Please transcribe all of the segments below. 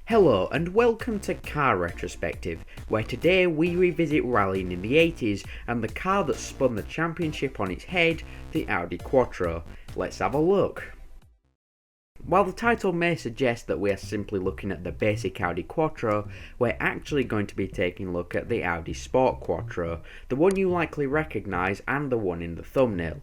Hello and welcome to Car Retrospective, where today we revisit rallying in the 80s and the car that spun the championship on its head, the Audi Quattro. Let's have a look. While the title may suggest that we are simply looking at the basic Audi Quattro, we're actually going to be taking a look at the Audi Sport Quattro, the one you likely recognise and the one in the thumbnail.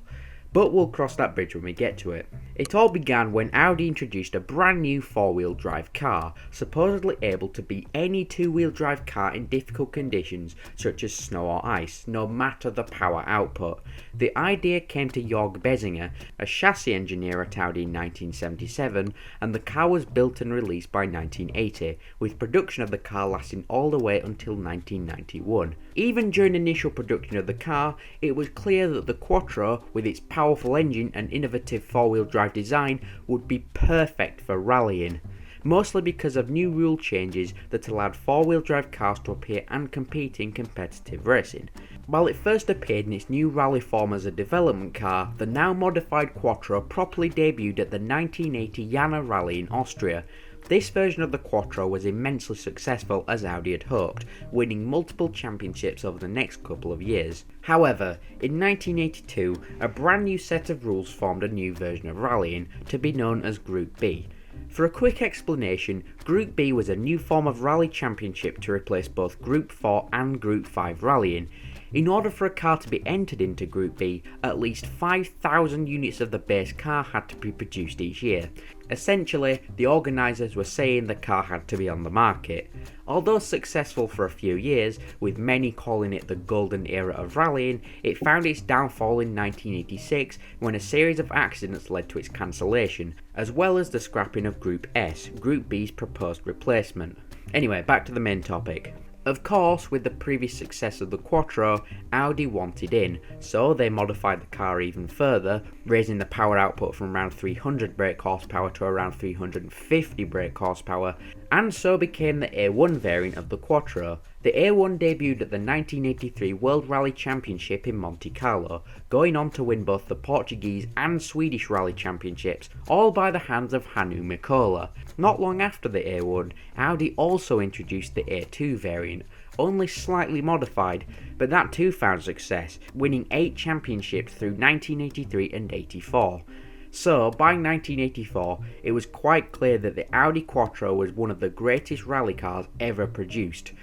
But we'll cross that bridge when we get to it. It all began when Audi introduced a brand new four-wheel drive car, supposedly able to beat any two-wheel drive car in difficult conditions such as snow or ice, no matter the power output. The idea came to Jörg Bessinger, a chassis engineer at Audi in 1977, and the car was built and released by 1980, with production of the car lasting all the way until 1991. Even during initial production of the car, it was clear that the Quattro, with its powerful engine and innovative four-wheel drive design, would be perfect for rallying, mostly because of new rule changes that allowed four-wheel drive cars to appear and compete in competitive racing. While it first appeared in its new rally form as a development car, the now modified Quattro properly debuted at the 1980 Jena Rally in Austria. This version of the Quattro was immensely successful as Audi had hoped, winning multiple championships over the next couple of years. However, in 1982, a brand new set of rules formed a new version of rallying, to be known as Group B. For a quick explanation, Group B was a new form of rally championship to replace both Group 4 and Group 5 rallying. In order for a car to be entered into Group B, at least 5,000 units of the base car had to be produced each year. Essentially, the organisers were saying the car had to be on the market. Although successful for a few years, with many calling it the golden era of rallying, it found its downfall in 1986 when a series of accidents led to its cancellation, as well as the scrapping of Group S, Group B's proposed replacement. Anyway, back to the main topic. Of course, with the previous success of the Quattro, Audi wanted in, so they modified the car even further, raising the power output from around 300 brake horsepower to around 350 brake horsepower, and so became the A1 variant of the Quattro. The A1 debuted at the 1983 World Rally Championship in Monte Carlo, going on to win both the Portuguese and Swedish Rally Championships, all by the hands of Hannu Mikkola. Not long after the A1, Audi also introduced the A2 variant, only slightly modified, but that too found success, winning 8 championships through 1983 and 84. So, by 1984, it was quite clear that the Audi Quattro was one of the greatest rally cars ever produced.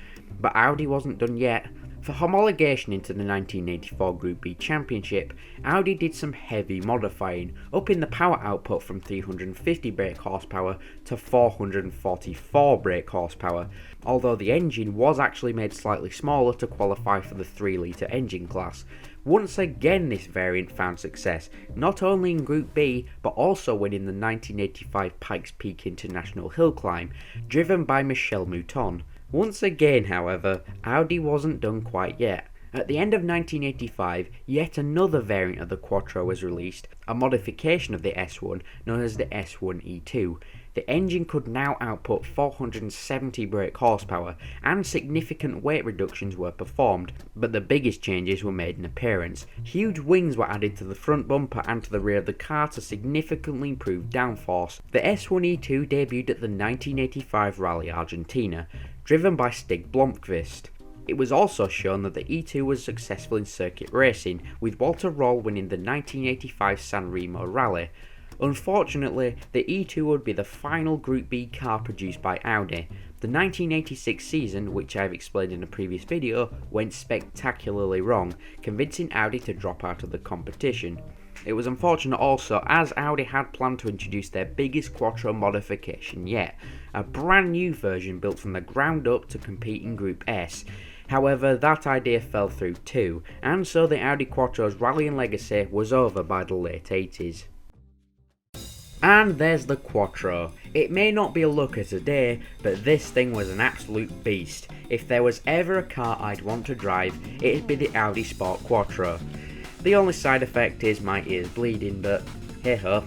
But Audi wasn't done yet. For homologation into the 1984 Group B Championship, Audi did some heavy modifying, upping the power output from 350 brake horsepower to 444 brake horsepower, although the engine was actually made slightly smaller to qualify for the 3-litre engine class. Once again, this variant found success, not only in Group B, but also winning the 1985 Pikes Peak International Hill Climb, driven by Michel Mouton. Once again, however, Audi wasn't done quite yet. At the end of 1985, yet another variant of the Quattro was released, a modification of the S1 known as the S1 E2. The engine could now output 470 brake horsepower, and significant weight reductions were performed, but the biggest changes were made in appearance. Huge wings were added to the front bumper and to the rear of the car to significantly improve downforce. The S1 E2 debuted at the 1985 Rally Argentina, driven by Stig Blomqvist. It was also shown that the E2 was successful in circuit racing, with Walter Röhrl winning the 1985 San Remo Rally. Unfortunately, the E2 would be the final Group B car produced by Audi. The 1986 season, which I've explained in a previous video, went spectacularly wrong, convincing Audi to drop out of the competition. It was unfortunate also, as Audi had planned to introduce their biggest Quattro modification yet, a brand new version built from the ground up to compete in Group S. However, that idea fell through too, and so the Audi Quattro's rallying legacy was over by the late 80s. And there's the Quattro. It may not be a looker today, but this thing was an absolute beast. If there was ever a car I'd want to drive, it'd be the Audi Sport Quattro. The only side effect is my ears bleeding, but hey ho.